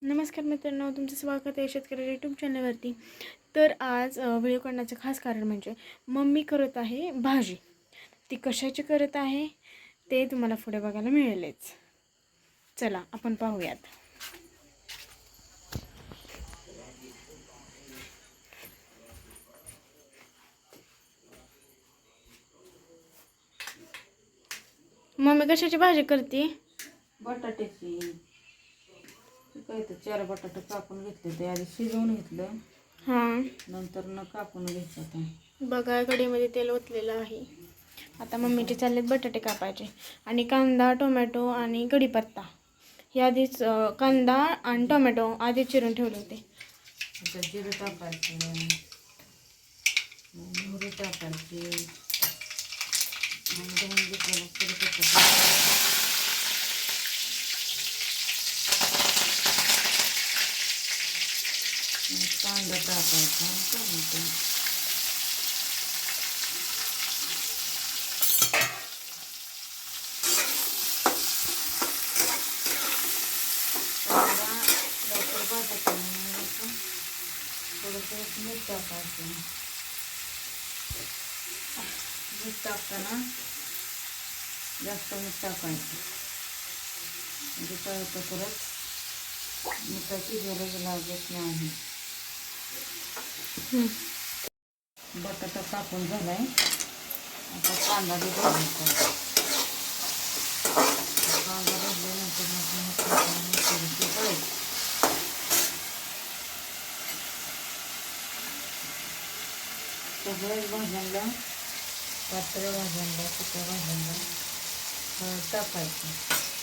नमस्कार मित्रांनो, तुमचं स्वागत आहे शेतकरी यूट्यूब चॅनलवरती. तर आज व्हिडिओ करण्याचं खास कारण म्हणजे मम्मी करत आहे भाजी. ती कशाची करत आहे ते तुम्हाला पुढे बघायला मिळेलच. चला आपण पाहूयात. मम्मी कशाची भाजी करते? बटाट्याची. काय तर 4 बटाटे कापून घेतले, ते आधी शिजवून घेतलं, हां नंतर न कापून घ्यायचं. आता बघा, कढईमध्ये तेल ओतलेलं आहे. आता मम्मीचे चाललेत बटाटे कापायचे आणि कांदा, टोमॅटो आणि कढीपत्ता हे आधीच कांदा आणि टोमॅटो आधीच चिरून ठेवले होते. आता जिरं टाकायचं, मोहरी टाकायची, मग धुवून घेतलेलं कढीपत्ता, कांदा टाकायचा, टोमॅटो, कांदा लवकर भाजत नाही, थोडंसं मीठ टाकायचं. मीठ टाकताना जास्त मीठ टाकायचं, म्हणजे काय होतं, परत मिठाची गरज लागत नाही. बटाटा कापून झालाय, आता कांदा बी भाजायचा. कांदा भाजल्यानंतर सगळ्याच भाज्यांना, पातळ भाज्यांना, सुक्या भाज्यांना हळद टाकायची.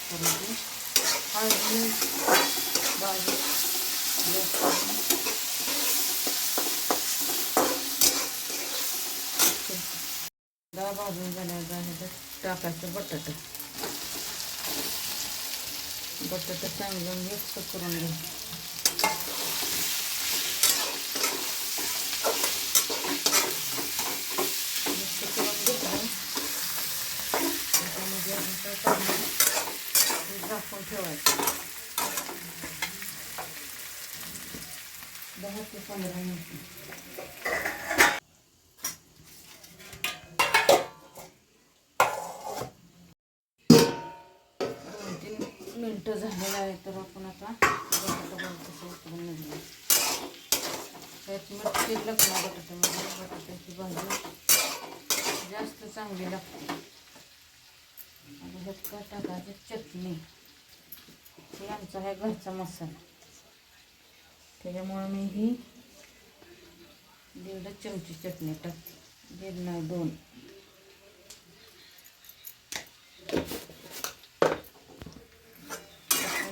थोडीशी हळद बारीक डाळ भाजून झाल्यावर टाकायचं बटाटा. बटाटा चांगलं मिक्स करून घ्यायचं. मिक्स करून घेतलं, त्याच्यामध्ये झाकून ठेवायचं 10 ते 15 मिनिट. 2-3 मिनटं झालेलं आहे, तर आपण आता बटाटा कसं उतरून निघलं. त्यात मीठ शिरलं ना बटाट्यामध्ये, बटाट्याची भाजी जास्त चांगली लागते. आणि ह्यात काय टाकायची चटणी. हे आमचा आहे घरचा मसाला, त्याच्यामुळे मी ही 1.5 चमची चटणी टाकते. 1.5 नाही 2.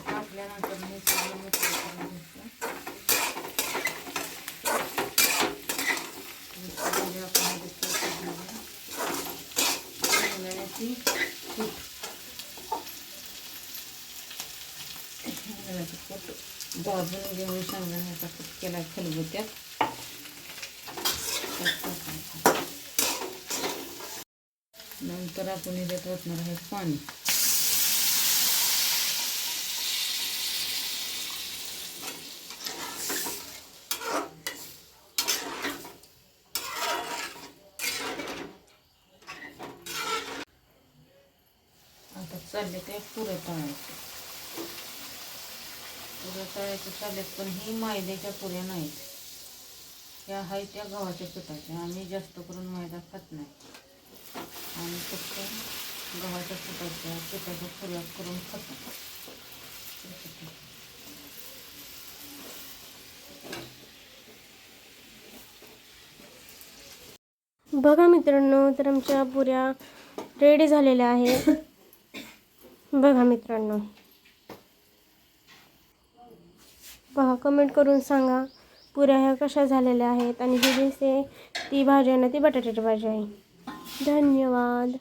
टाकल्यानंतर मी सगळं मिक्स करून घेतलं. शेंगदाण्याची कूट भाजून घेऊन शेंगदाण्याचा कूट केला खलबत्त्यात. नंतर आपण याच्यात ओतणार आहे पाणी. आता चालले ते पुऱ्या तळायचे. पुऱ्या तळायचे चाललेत, पण ही मैद्याच्या पुऱ्या नाहीत. ह्या आहेत त्या गव्हाच्या पिठाच्या. आम्ही जास्त करून मैदा खात नाही, आणि फक्त गव्हाच्या पिठाच्या पुऱ्या करून खातो. बघा मित्रांनो, तर आमच्या पुऱ्या रेडी झालेल्या आहेत. बघा मित्रांनो, बघा, कमेंट करून सांगा पुऱ्या ह्या कशा झालेल्या आहेत. आणि ही दिसते ती भाजी आहे ना, ती बटाट्याची भाजी आहे. धन्यवाद.